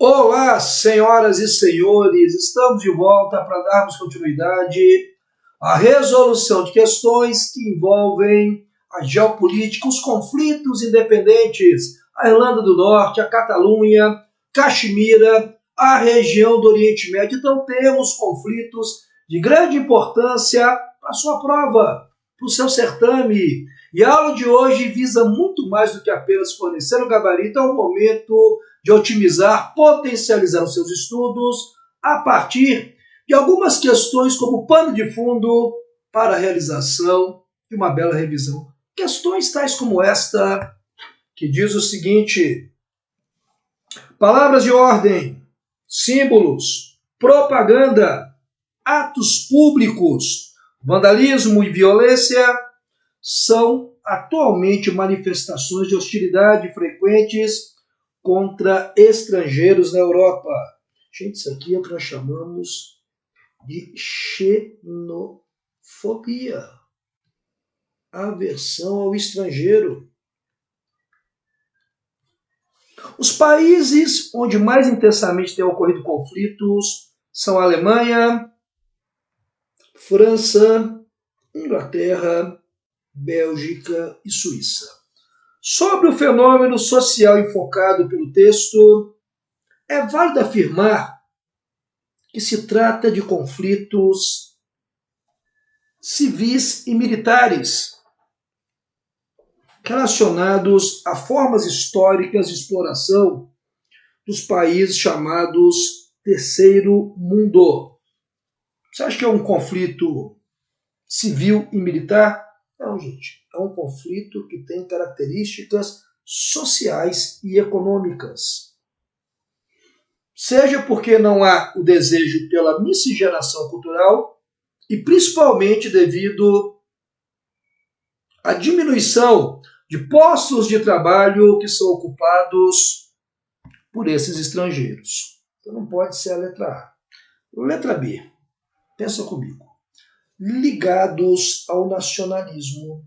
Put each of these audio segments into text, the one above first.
Olá, senhoras e senhores, estamos de volta para darmos continuidade à resolução de questões que envolvem a geopolítica, os conflitos independentes, a Irlanda do Norte, a Catalunha, Caxemira, a região do Oriente Médio. Então temos conflitos de grande importância para a sua prova, para o seu certame. E a aula de hoje visa muito mais do que apenas fornecer o gabarito ao momento de otimizar, potencializar os seus estudos a partir de algumas questões como pano de fundo para a realização de uma bela revisão. Questões tais como esta, que diz o seguinte: palavras de ordem, símbolos, propaganda, atos públicos, vandalismo e violência são atualmente manifestações de hostilidade frequentes contra estrangeiros na Europa. Gente, isso aqui é o que nós chamamos de xenofobia. Aversão ao estrangeiro. Os países onde mais intensamente têm ocorrido conflitos são a Alemanha, França, Inglaterra, Bélgica e Suíça. Sobre o fenômeno social enfocado pelo texto, é válido afirmar que se trata de conflitos civis e militares relacionados a formas históricas de exploração dos países chamados Terceiro Mundo. Você acha que é um conflito civil e militar? Não, gente. É um conflito que tem características sociais e econômicas. Seja porque não há o desejo pela miscigenação cultural e principalmente devido à diminuição de postos de trabalho que são ocupados por esses estrangeiros. Então não pode ser a letra A. Letra B. Pensa comigo. Ligados ao nacionalismo.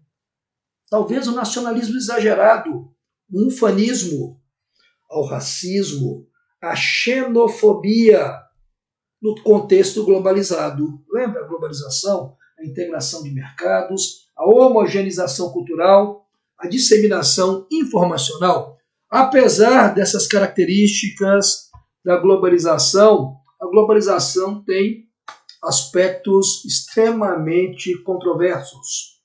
Talvez o nacionalismo exagerado, o ufanismo, ao racismo, à xenofobia no contexto globalizado. Lembra a globalização, a integração de mercados, a homogeneização cultural, a disseminação informacional? Apesar dessas características da globalização, a globalização tem aspectos extremamente controversos.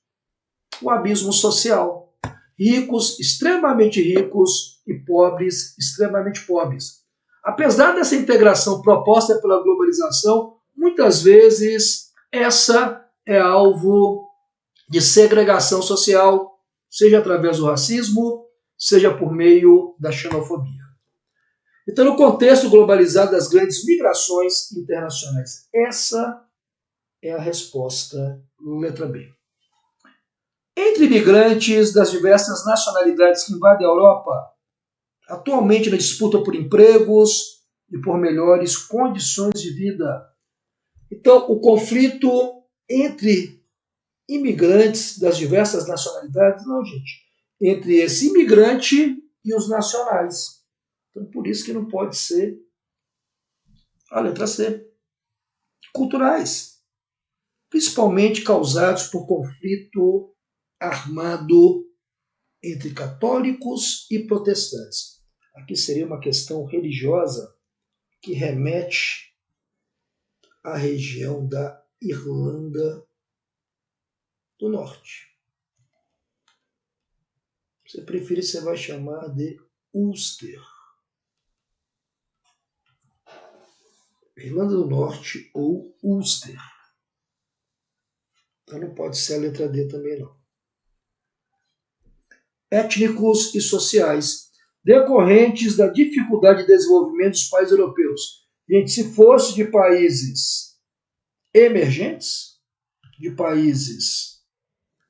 O abismo social. Ricos, extremamente ricos e pobres, extremamente pobres. Apesar dessa integração proposta pela globalização, muitas vezes essa é alvo de segregação social, seja através do racismo, seja por meio da xenofobia. Então, no contexto globalizado das grandes migrações internacionais, essa é a resposta, letra B. Entre imigrantes das diversas nacionalidades que invadem a Europa, atualmente na disputa por empregos e por melhores condições de vida. Então, o conflito entre imigrantes das diversas nacionalidades, não, gente, entre esse imigrante e os nacionais. Então, por isso que não pode ser a letra C. Culturais, principalmente causados por conflito armado entre católicos e protestantes. Aqui seria uma questão religiosa que remete à região da Irlanda do Norte. Se você preferir, você vai chamar de Ulster. Irlanda do Norte ou Ulster. Então não pode ser a letra D também não. Étnicos e sociais, decorrentes da dificuldade de desenvolvimento dos países europeus. Gente, se fosse de países emergentes, de países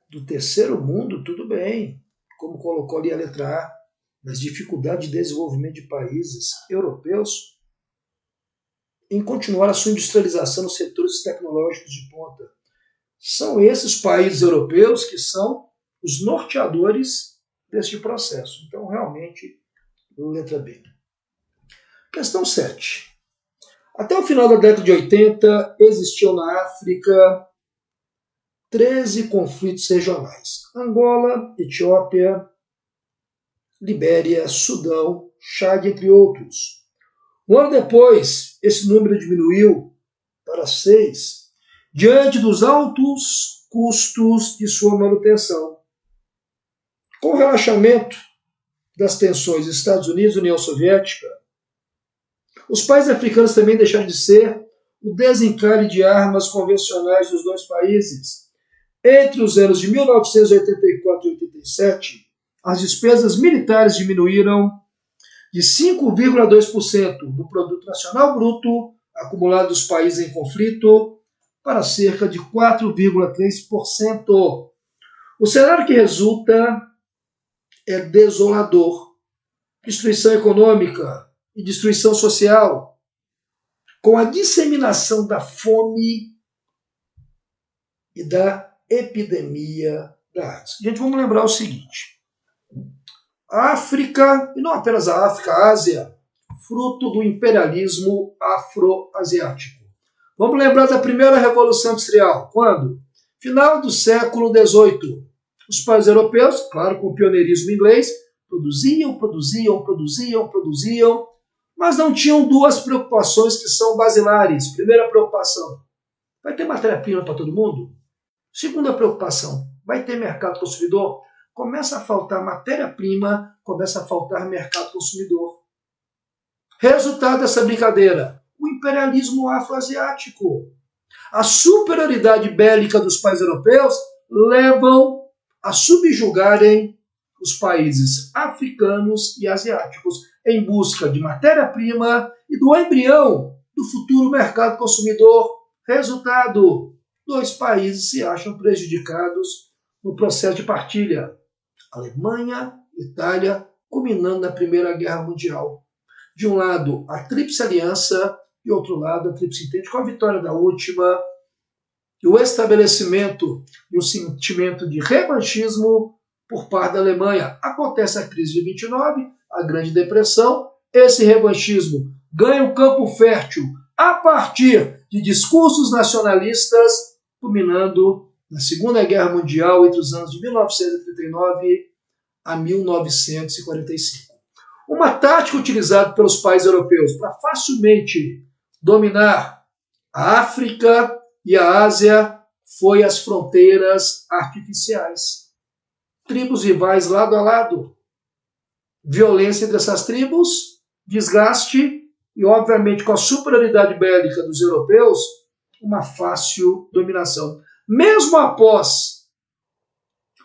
do terceiro mundo, tudo bem, como colocou ali a letra A, mas dificuldade de desenvolvimento de países europeus em continuar a sua industrialização nos setores tecnológicos de ponta. São esses países europeus que são os norteadores deste processo. Então, realmente, letra B. Questão 7. Até o final da década de 80, existiam na África 13 conflitos regionais. Angola, Etiópia, Libéria, Sudão, Chad, entre outros. Um ano depois, esse número diminuiu para 6, diante dos altos custos de sua manutenção. Com o relaxamento das tensões Estados Unidos e União Soviética, os países africanos também deixaram de ser o desencalhe de armas convencionais dos dois países. Entre os anos de 1984 e 87, as despesas militares diminuíram de 5,2% do produto nacional bruto acumulado dos países em conflito para cerca de 4,3%. O cenário que resulta é desolador. Destruição econômica e destruição social, com a disseminação da fome e da epidemia da AIDS. Gente, vamos lembrar o seguinte. A África, e não apenas a África, a Ásia, fruto do imperialismo afro-asiático. Vamos lembrar da primeira Revolução Industrial. Quando? Final do século XVIII. Os países europeus, claro, com o pioneirismo inglês, produziam, mas não tinham duas preocupações que são basilares. Primeira preocupação, vai ter matéria-prima para todo mundo? Segunda preocupação, vai ter mercado consumidor? Começa a faltar matéria-prima, começa a faltar mercado consumidor. Resultado dessa brincadeira, o imperialismo afroasiático. A superioridade bélica dos países europeus levam a subjugarem os países africanos e asiáticos em busca de matéria-prima e do embrião do futuro mercado consumidor. Resultado, dois países se acham prejudicados no processo de partilha. Alemanha, Itália, culminando na Primeira Guerra Mundial. De um lado, a Tríplice Aliança, e outro lado, a Tríplice Entente, com a vitória da última, e o estabelecimento e o sentimento de revanchismo por parte da Alemanha. Acontece a crise de 29, a Grande Depressão, esse revanchismo ganha um campo fértil a partir de discursos nacionalistas, culminando na Segunda Guerra Mundial entre os anos de 1939 a 1945. Uma tática utilizada pelos países europeus para facilmente dominar a África e a Ásia foi as fronteiras artificiais. Tribos rivais lado a lado. Violência entre essas tribos, desgaste e, obviamente, com a superioridade bélica dos europeus, uma fácil dominação. Mesmo após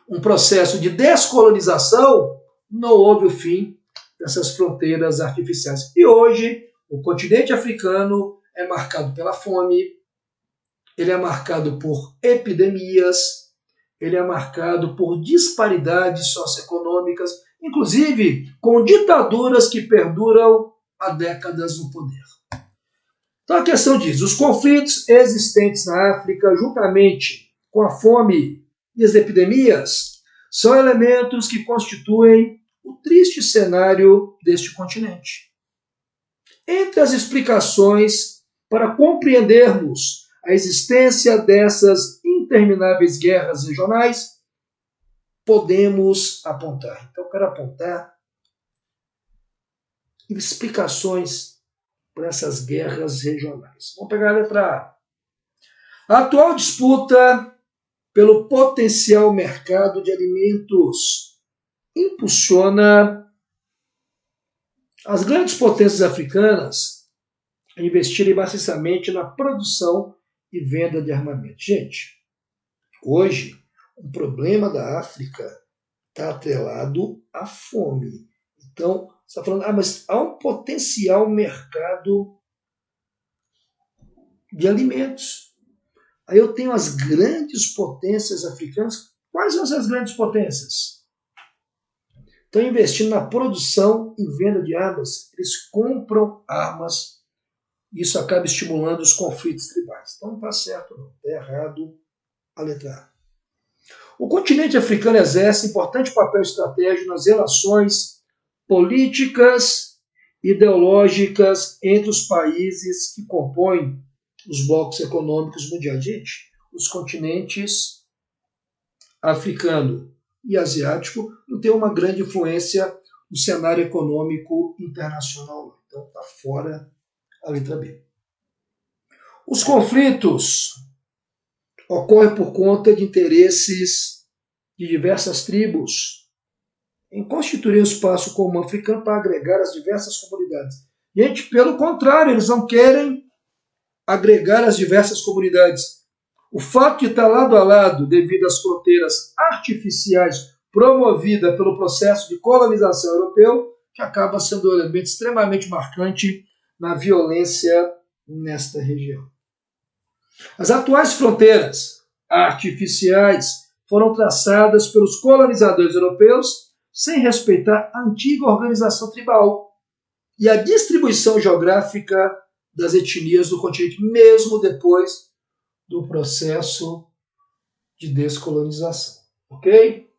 um processo de descolonização, não houve o fim dessas fronteiras artificiais. E hoje, o continente africano é marcado pela fome, ele é marcado por epidemias, ele é marcado por disparidades socioeconômicas, inclusive com ditaduras que perduram há décadas no poder. Então a questão diz, os conflitos existentes na África, juntamente com a fome e as epidemias, são elementos que constituem o triste cenário deste continente. Entre as explicações para compreendermos a existência dessas intermináveis guerras regionais, podemos apontar. Então, eu quero apontar explicações para essas guerras regionais. Vamos pegar a letra A. A atual disputa pelo potencial mercado de alimentos impulsiona as grandes potências africanas a investirem maciçamente na produção e venda de armamento. Gente, hoje, o problema da África está atrelado à fome. Então, você está falando, mas há um potencial mercado de alimentos. Aí eu tenho as grandes potências africanas. Quais são essas grandes potências? Estão investindo na produção e venda de armas. Eles compram armas. Isso acaba estimulando os conflitos tribais. Então não está certo, não. Está errado a letra A. O continente africano exerce importante papel estratégico nas relações políticas ideológicas entre os países que compõem os blocos econômicos mundiais. Gente, os continentes africano e asiático não têm uma grande influência no cenário econômico internacional. Então está fora a letra B. Os conflitos ocorrem por conta de interesses de diversas tribos em constituir um espaço comum africano para agregar as diversas comunidades. Gente, pelo contrário, eles não querem agregar as diversas comunidades. O fato de estar lado a lado, devido às fronteiras artificiais promovidas pelo processo de colonização europeu, que acaba sendo um elemento extremamente marcante na violência nesta região. As atuais fronteiras artificiais foram traçadas pelos colonizadores europeus sem respeitar a antiga organização tribal e a distribuição geográfica das etnias do continente, mesmo depois do processo de descolonização. Ok?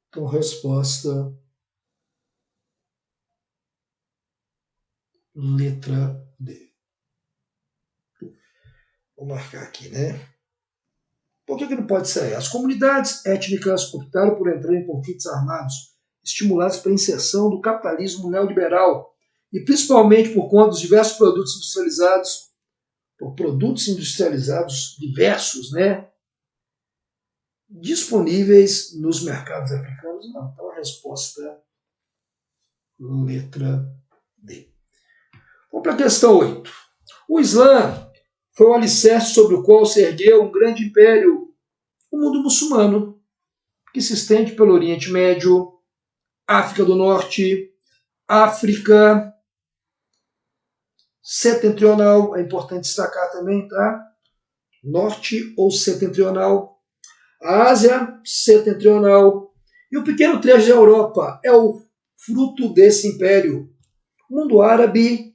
Então, resposta letra D. Vou marcar aqui, né? Por que não pode ser? As comunidades étnicas optaram por entrar em conflitos armados, estimulados pela inserção do capitalismo neoliberal e principalmente por conta dos diversos produtos industrializados diversos, né? Disponíveis nos mercados africanos? Não. Então a resposta letra D. Vamos para a questão 8. O Islã foi o alicerce sobre o qual se ergueu um grande império, o mundo muçulmano, que se estende pelo Oriente Médio, África do Norte, África setentrional, é importante destacar também, tá? Norte ou setentrional, a Ásia setentrional e o pequeno trecho da Europa é o fruto desse império. O mundo árabe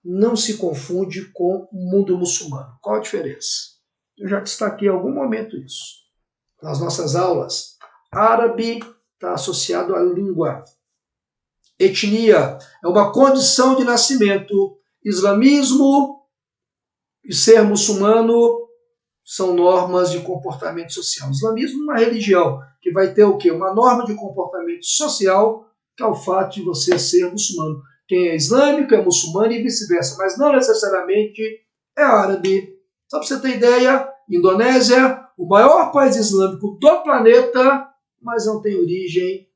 não se confunde com o mundo muçulmano. Qual a diferença? Eu já destaquei em algum momento isso. Nas nossas aulas, árabe está associado à língua. Etnia é uma condição de nascimento. Islamismo e ser muçulmano são normas de comportamento social. O islamismo é uma religião que vai ter o quê? Uma norma de comportamento social, que é o fato de você ser muçulmano. Quem é islâmico é muçulmano e vice-versa, mas não necessariamente é árabe. Só para você ter ideia, Indonésia, o maior país islâmico do planeta, mas não tem origem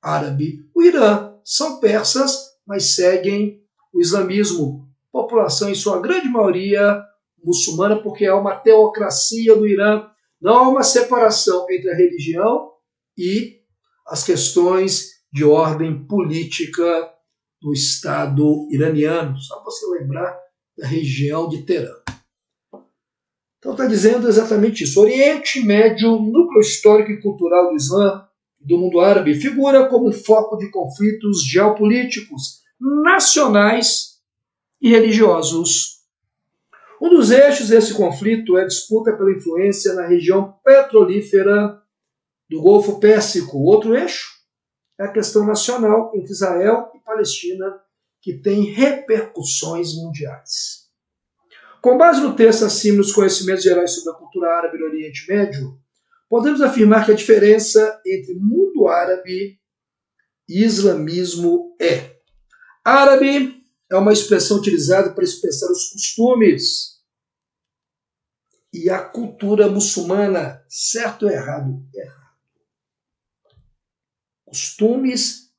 árabe. O Irã são persas, mas seguem o islamismo. População, em sua grande maioria, muçulmana, porque é uma teocracia do Irã. Não há uma separação entre a religião e as questões de ordem política do Estado iraniano. Só para você lembrar da região de Teherã. Então está dizendo exatamente isso. O Oriente Médio, núcleo histórico e cultural do Islã, do mundo árabe, figura como um foco de conflitos geopolíticos, nacionais e religiosos. Um dos eixos desse conflito é a disputa pela influência na região petrolífera do Golfo Pérsico. Outro eixo é a questão nacional entre Israel e Palestina, que tem repercussões mundiais. Com base no texto acima dos conhecimentos gerais sobre a cultura árabe no Oriente Médio, podemos afirmar que a diferença entre mundo árabe e islamismo é: árabe é uma expressão utilizada para expressar os costumes e a cultura muçulmana, certo ou errado? Errado. Costumes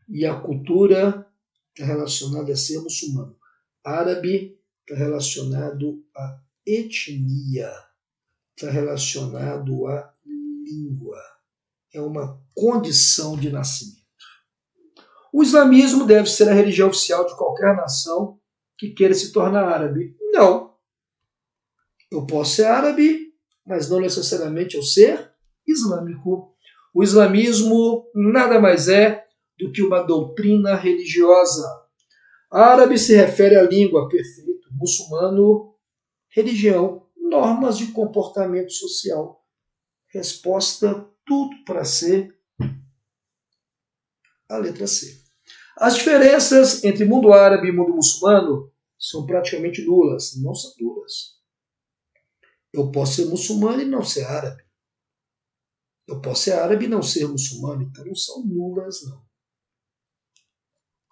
e a cultura está relacionada a ser muçulmano. Árabe está relacionado à etnia, está relacionado à língua. É uma condição de nascimento. O islamismo deve ser a religião oficial de qualquer nação que queira se tornar árabe. Não. Eu posso ser árabe, mas não necessariamente eu ser islâmico. O islamismo nada mais é do que uma doutrina religiosa. Árabe se refere à língua, perfeito. Muçulmano, religião, normas de comportamento social. Resposta, tudo para ser a letra C. As diferenças entre mundo árabe e mundo muçulmano são praticamente nulas, não são nulas. Eu posso ser muçulmano e não ser árabe. Eu posso ser árabe e não ser muçulmano, então não são nulas, não.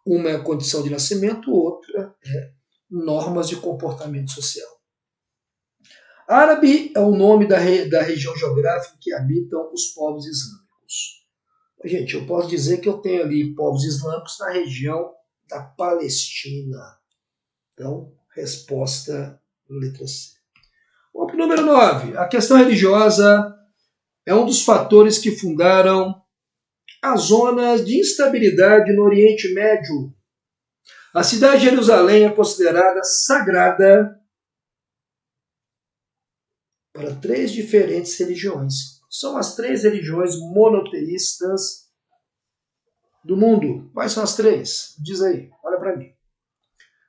Uma é a condição de nascimento, outra é normas de comportamento social. Árabe é o nome da região geográfica que habitam os povos islâmicos. Gente, eu posso dizer que eu tenho ali povos islâmicos na região da Palestina. Então, resposta letra C. Vamos para o número 9. A questão religiosa é um dos fatores que fundaram as zonas de instabilidade no Oriente Médio. A cidade de Jerusalém é considerada sagrada para 3 diferentes religiões. São as 3 religiões monoteístas do mundo. Quais são as 3? Diz aí, olha para mim.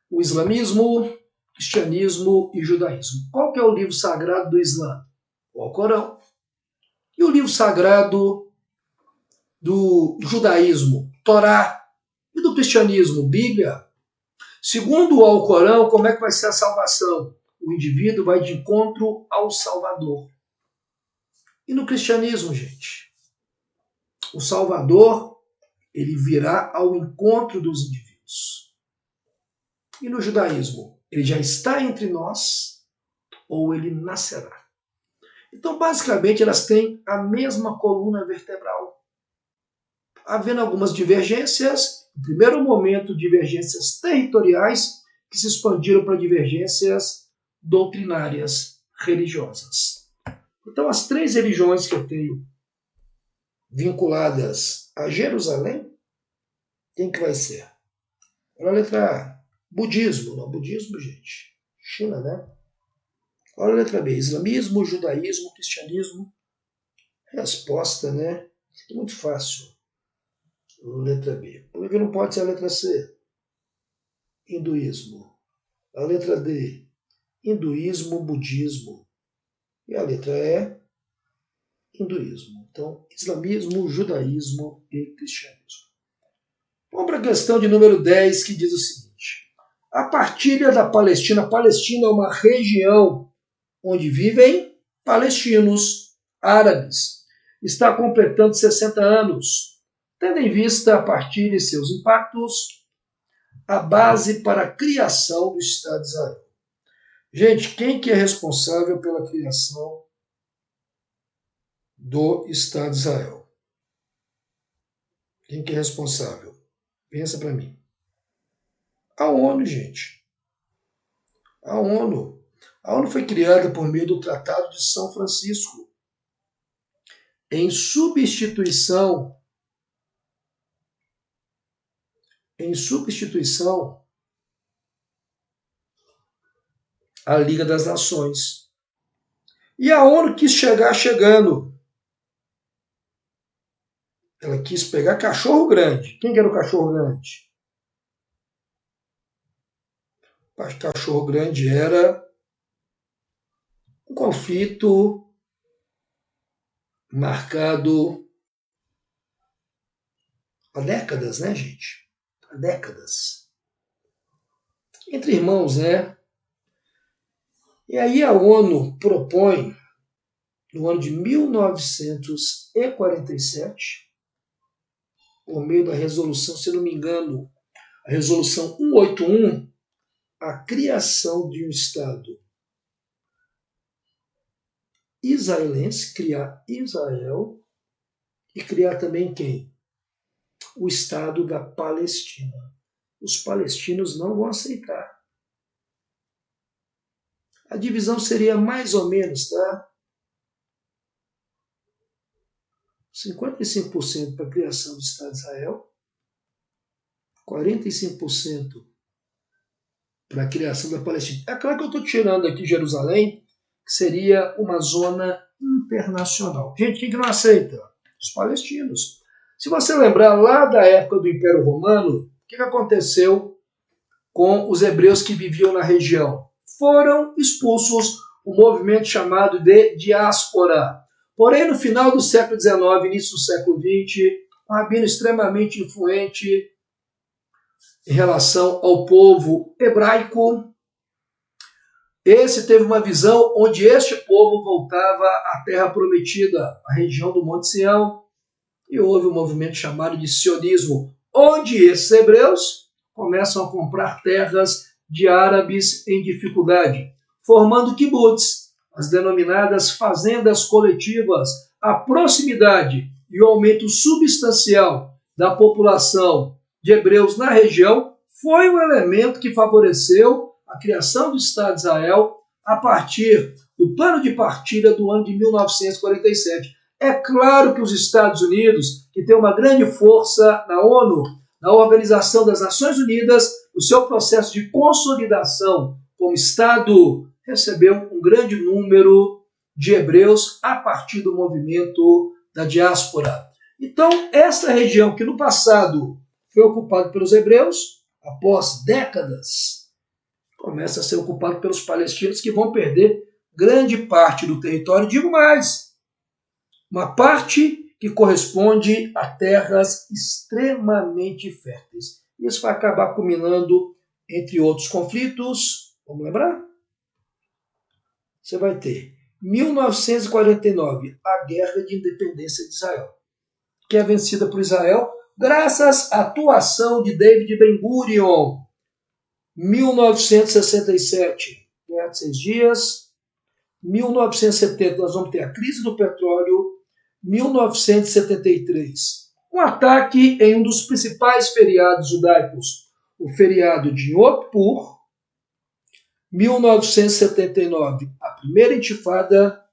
O islamismo, cristianismo e judaísmo. Qual que é o livro sagrado do Islã? O Alcorão. E o livro sagrado do judaísmo? Torá. E do cristianismo? Bíblia. Segundo o Alcorão, como é que vai ser a salvação? O indivíduo vai de encontro ao Salvador. E no cristianismo, gente? O Salvador, ele virá ao encontro dos indivíduos. E no judaísmo? Ele já está entre nós ou ele nascerá. Então, basicamente, elas têm a mesma coluna vertebral. Havendo algumas divergências, no primeiro momento, divergências territoriais, que se expandiram para divergências doutrinárias religiosas. Então, as 3 religiões que eu tenho vinculadas a Jerusalém, quem que vai ser? Olha a letra A. Budismo. Não, budismo, gente. China, né? Olha a letra B. Islamismo, judaísmo, cristianismo. Resposta, né? Muito fácil. Letra B. Por que não pode ser a letra C? Hinduísmo. A letra D. Hinduísmo, budismo. E a letra E. Hinduísmo. Então, islamismo, judaísmo e cristianismo. Vamos para a questão de número 10, que diz o seguinte. A partilha da Palestina. A Palestina é uma região onde vivem palestinos, árabes. Está completando 60 anos. Tendo em vista a partilha e seus impactos, a base para a criação do Estado de Israel. Gente, quem que é responsável pela criação do Estado de Israel? Quem que é responsável? Pensa para mim. A ONU, gente. A ONU. A ONU foi criada por meio do Tratado de São Francisco, em substituição à Liga das Nações. E a ONU quis chegar chegando. Ela quis pegar cachorro grande. Quem que era o cachorro grande? O cachorro grande era um conflito marcado há décadas, né, gente? Há décadas. Entre irmãos, né? E aí a ONU propõe, no ano de 1947, por meio da resolução, se não me engano, a resolução 181, a criação de um Estado israelense, criar Israel e criar também quem? O Estado da Palestina. Os palestinos não vão aceitar. A divisão seria mais ou menos, tá? 55% para a criação do Estado de Israel, 45% para a criação da Palestina. É claro que eu estou tirando aqui Jerusalém, que seria uma zona internacional. Gente, quem que não aceita? Os palestinos. Se você lembrar lá da época do Império Romano, o que aconteceu com os hebreus que viviam na região? Foram expulsos, um movimento chamado de diáspora. Porém, no final do século XIX, início do século XX, um rabino extremamente influente, em relação ao povo hebraico. Esse teve uma visão onde este povo voltava à terra prometida, a região do Monte Sião, e houve um movimento chamado de sionismo, onde esses hebreus começam a comprar terras de árabes em dificuldade, formando kibbutz, as denominadas fazendas coletivas. A proximidade e o aumento substancial da população de hebreus na região foi um elemento que favoreceu a criação do Estado de Israel a partir do plano de partilha do ano de 1947. É claro que os Estados Unidos, que tem uma grande força na ONU, na Organização das Nações Unidas, o seu processo de consolidação como Estado, recebeu um grande número de hebreus a partir do movimento da diáspora. Então, esta região que no passado foi ocupada pelos hebreus, após décadas, começa a ser ocupada pelos palestinos, que vão perder grande parte do território. Digo mais, uma parte que corresponde a terras extremamente férteis. Isso vai acabar culminando, entre outros conflitos, vamos lembrar? Você vai ter 1949, a Guerra de Independência de Israel, que é vencida por Israel graças à atuação de David Ben-Gurion. 1967, Guerra de 6 Dias. 1970, nós vamos ter a crise do petróleo. 1973, um ataque em um dos principais feriados judaicos, o feriado de Yom Kippur. 1979, a primeira intifada,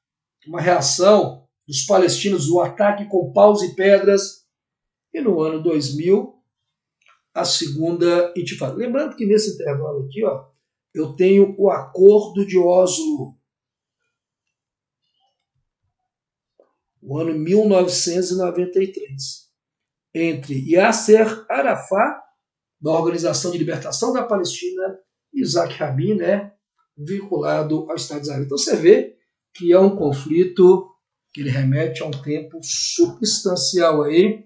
uma reação dos palestinos, o ataque com paus e pedras. E no ano 2000, a segunda intifada. Lembrando que nesse intervalo aqui, ó, eu tenho o Acordo de Oslo, o ano 1993, entre Yasser Arafat, da Organização de Libertação da Palestina, e Isaac Rabin, né, vinculado ao Estado de Israel. Então você vê que é um conflito que ele remete a um tempo substancial aí,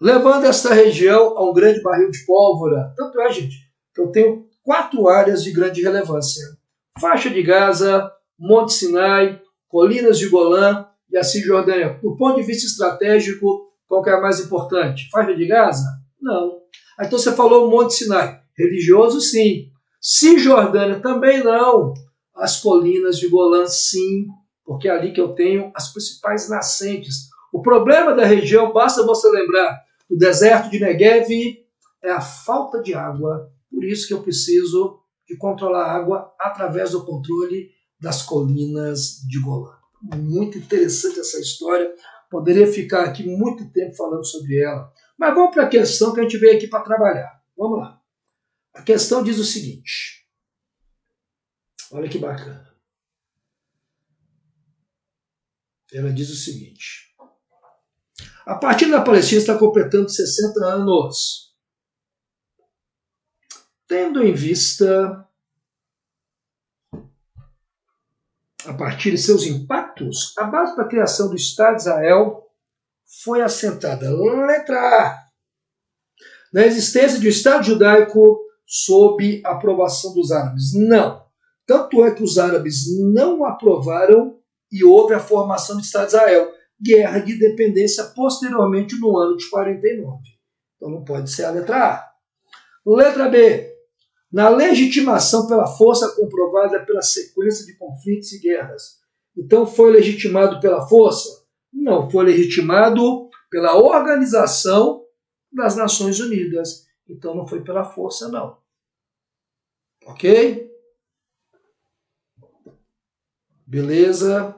levando esta região a um grande barril de pólvora. Tanto é, gente, que eu tenho 4 áreas de grande relevância: faixa de Gaza, Monte Sinai, Colinas de Golã e a Cisjordânia. Do ponto de vista estratégico, qual que é a mais importante? Faixa de Gaza? Não. Então você falou Monte Sinai. Religioso, sim. Cisjordânia também não. As Colinas de Golã, sim, porque é ali que eu tenho as principais nascentes. O problema da região, basta você lembrar, o deserto de Negev é a falta de água. Por isso que eu preciso de controlar a água através do controle das Colinas de Golã. Muito interessante essa história. Poderia ficar aqui muito tempo falando sobre ela. Mas vamos para a questão que a gente veio aqui para trabalhar. Vamos lá. A questão diz o seguinte. Olha que bacana. Ela diz o seguinte. A partir da Palestina está completando 60 anos. Tendo em vista, a partir de seus impactos, a base para a criação do Estado de Israel foi assentada, letra A, na existência de um Estado judaico sob a aprovação dos árabes. Não. Tanto é que os árabes não aprovaram e houve a formação do Estado de Israel. Guerra de independência posteriormente no ano de 49. Então não pode ser a letra A. Letra B. Na legitimação pela força comprovada pela sequência de conflitos e guerras. Então foi legitimado pela força? Não, foi legitimado pela Organização das Nações Unidas. Então não foi pela força, não. Ok? Beleza?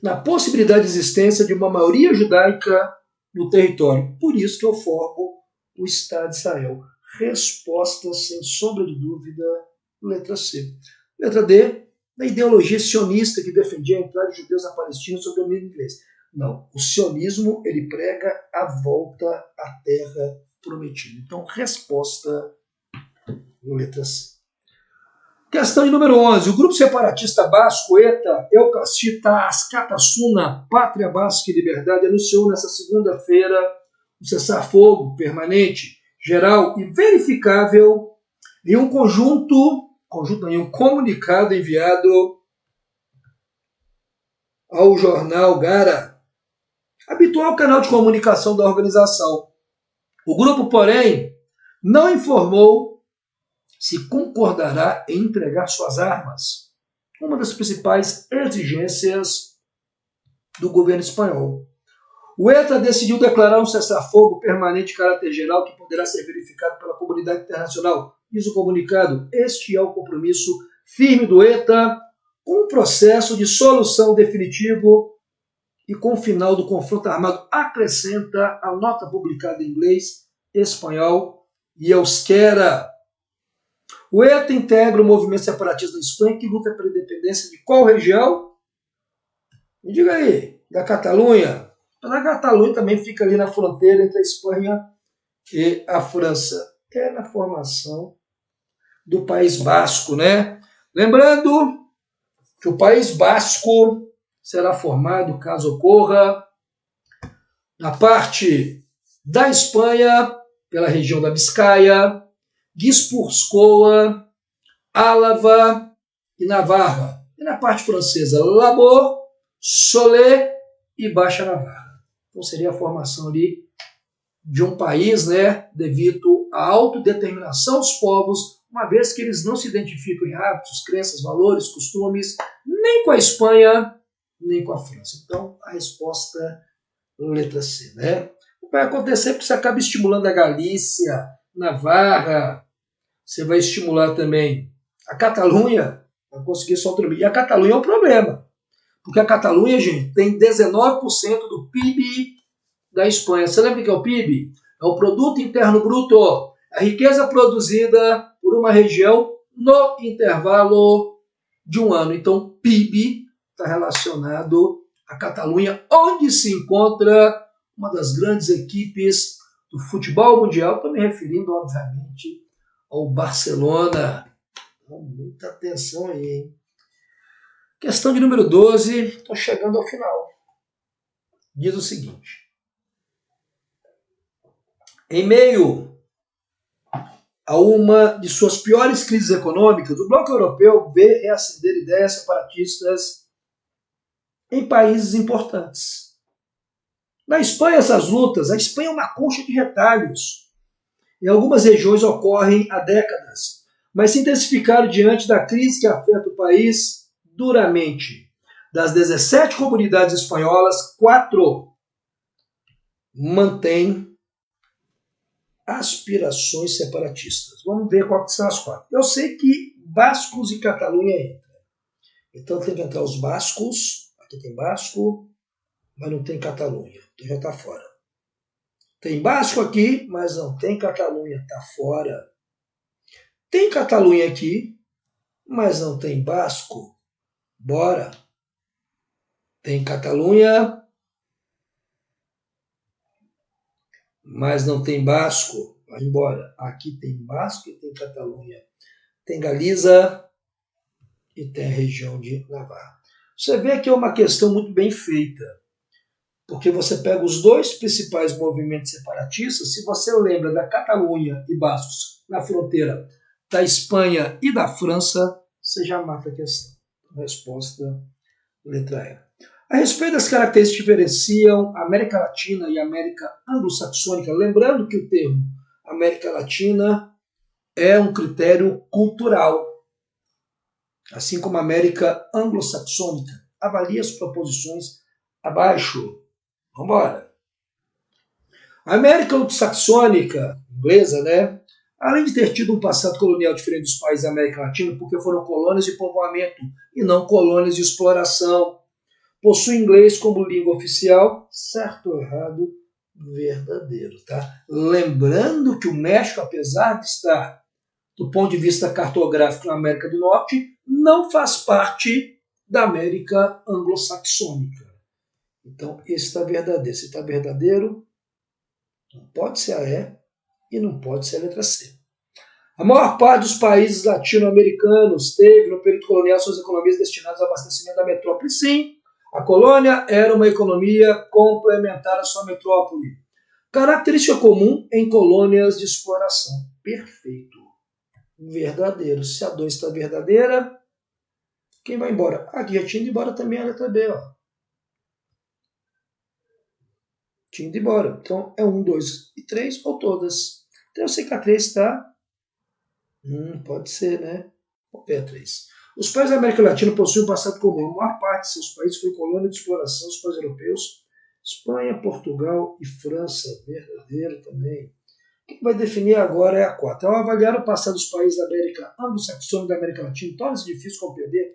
Na possibilidade de existência de uma maioria judaica no território. Por isso que eu formo o Estado de Israel. Resposta, sem sombra de dúvida, letra C. Letra D, da ideologia sionista que defendia a entrada de judeus na Palestina sob o domínio inglês. Não, o sionismo ele prega a volta à terra prometida. Então, resposta, letra C. Questão de número 11. O grupo separatista basco ETA, Eucastita Ascatasuna, Pátria Basca e Liberdade, anunciou nesta segunda-feira um cessar-fogo permanente, geral e verificável em um em um comunicado enviado ao jornal Gara, habitual canal de comunicação da organização. O grupo, porém, não informou se concordará em entregar suas armas, uma das principais exigências do governo espanhol. O ETA decidiu declarar um cessar-fogo permanente de caráter geral que poderá ser verificado pela comunidade internacional. Diz o comunicado: este é o compromisso firme do ETA com um processo de solução definitivo e com o final do confronto armado, acrescenta a nota publicada em inglês, espanhol e euskera. O ETA integra o movimento separatista da Espanha que luta pela independência de qual região? Me diga aí, da Catalunha. A Catalunha também fica ali na fronteira entre a Espanha e a França. É na formação do País Basco, né? Lembrando que o País Basco será formado, caso ocorra, na parte da Espanha, pela região da Biscaia, Guipúzcoa, Álava e Navarra. E na parte francesa, Labor, Soleil e Baixa Navarra. Então seria a formação ali de um país, né, devido à autodeterminação dos povos, uma vez que eles não se identificam em hábitos, crenças, valores, costumes, nem com a Espanha, nem com a França. Então a resposta, letra C, né? Vai acontecer porque você acaba estimulando a Galícia, Navarra, você vai estimular também a Catalunha a conseguir sua autonomia. E a Catalunha é um problema, porque a Catalunha, gente, tem 19% do PIB da Espanha. Você lembra o que é o PIB? É o Produto Interno Bruto, a riqueza produzida por uma região no intervalo de um ano. Então, PIB está relacionado à Catalunha, onde se encontra uma das grandes equipes do futebol mundial, estou me referindo, obviamente, ao Barcelona. Muita atenção aí, hein? Questão de número 12, estou chegando ao final. Diz o seguinte: em meio a uma de suas piores crises econômicas, o Bloco Europeu vê reacender ideias separatistas em países importantes. Na Espanha, essas lutas, a Espanha é uma colcha de retalhos. Em algumas regiões ocorrem há décadas, mas se intensificaram diante da crise que afeta o país duramente. Das 17 comunidades espanholas, 4 mantêm aspirações separatistas. Vamos ver quais são as 4. Eu sei que bascos e Catalunha entram. Então tem que entrar os bascos. Aqui tem basco, mas não tem Catalunha. Então já está fora. Tem basco aqui, mas não tem Catalunha. Está fora. Tem Catalunha aqui, mas não tem basco. Bora. Tem Catalunha, mas não tem basco. Vai embora. Aqui tem basco e tem Catalunha. Tem Galiza e tem a região de Navarra. Você vê que é uma questão muito bem feita, porque você pega os dois principais movimentos separatistas, se você lembra da Catalunha e bascos na fronteira da Espanha e da França, você já mata a questão. Resposta, letra E. A respeito das características que diferenciam a América Latina e a América Anglo-Saxônica, lembrando que o termo América Latina é um critério cultural, assim como a América Anglo-Saxônica. Avalie as proposições abaixo. Vamos embora. A América Anglo-Saxônica, inglesa, né? Além de ter tido um passado colonial diferente dos países da América Latina, porque foram colônias de povoamento e não colônias de exploração, possui inglês como língua oficial, certo ou errado, verdadeiro, tá? Lembrando que o México, apesar de estar, do ponto de vista cartográfico, na América do Norte, não faz parte da América Anglo-Saxônica. Então, esse está verdadeiro. Se está verdadeiro, não pode ser a E e não pode ser a letra C. A maior parte dos países latino-americanos teve, no período colonial, suas economias destinadas ao abastecimento da metrópole. Sim, a colônia era uma economia complementar à sua metrópole. Característica comum em colônias de exploração. Perfeito. Verdadeiro. Se a 2 está verdadeira, quem vai embora? Aqui já tinha ido embora também a letra B. Ó. Tinha ido embora. Então é 1, 2 e 3 ou todas. Então eu sei que a 3 está... pode ser, né? Vamos ver a 3. Os países da América Latina possuem um passado comum. A maior parte de seus países foi colônia de exploração dos países europeus. Espanha, Portugal e França. Verdadeiro também. Quem vai definir agora é a 4. Ao avaliar o passado dos países da América anglo-saxônica da América Latina, torna-se difícil compreender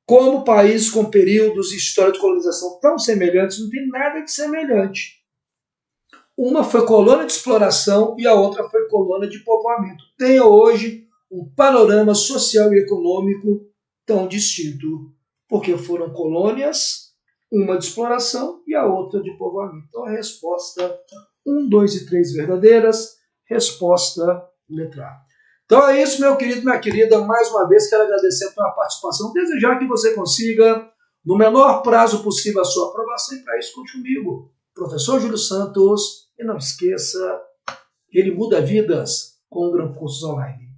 como países com períodos e história de colonização tão semelhantes não tem nada de semelhante. Uma foi colônia de exploração e a outra foi colônia de povoamento. Tem hoje um panorama social e econômico tão distinto, porque foram colônias, uma de exploração e a outra de povoamento. Então a resposta 1, 2 e 3 verdadeiras, resposta letra A. Então é isso, meu querido, minha querida. Mais uma vez quero agradecer pela participação, desejar que você consiga, no menor prazo possível, a sua aprovação, e para isso conte comigo, professor Júlio Santos. E não esqueça, ele muda vidas com o Gran Cursos Online.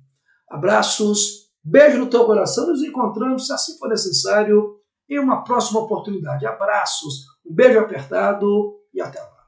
Abraços, beijo no teu coração, nos encontramos, se assim for necessário, em uma próxima oportunidade. Abraços, um beijo apertado e até lá.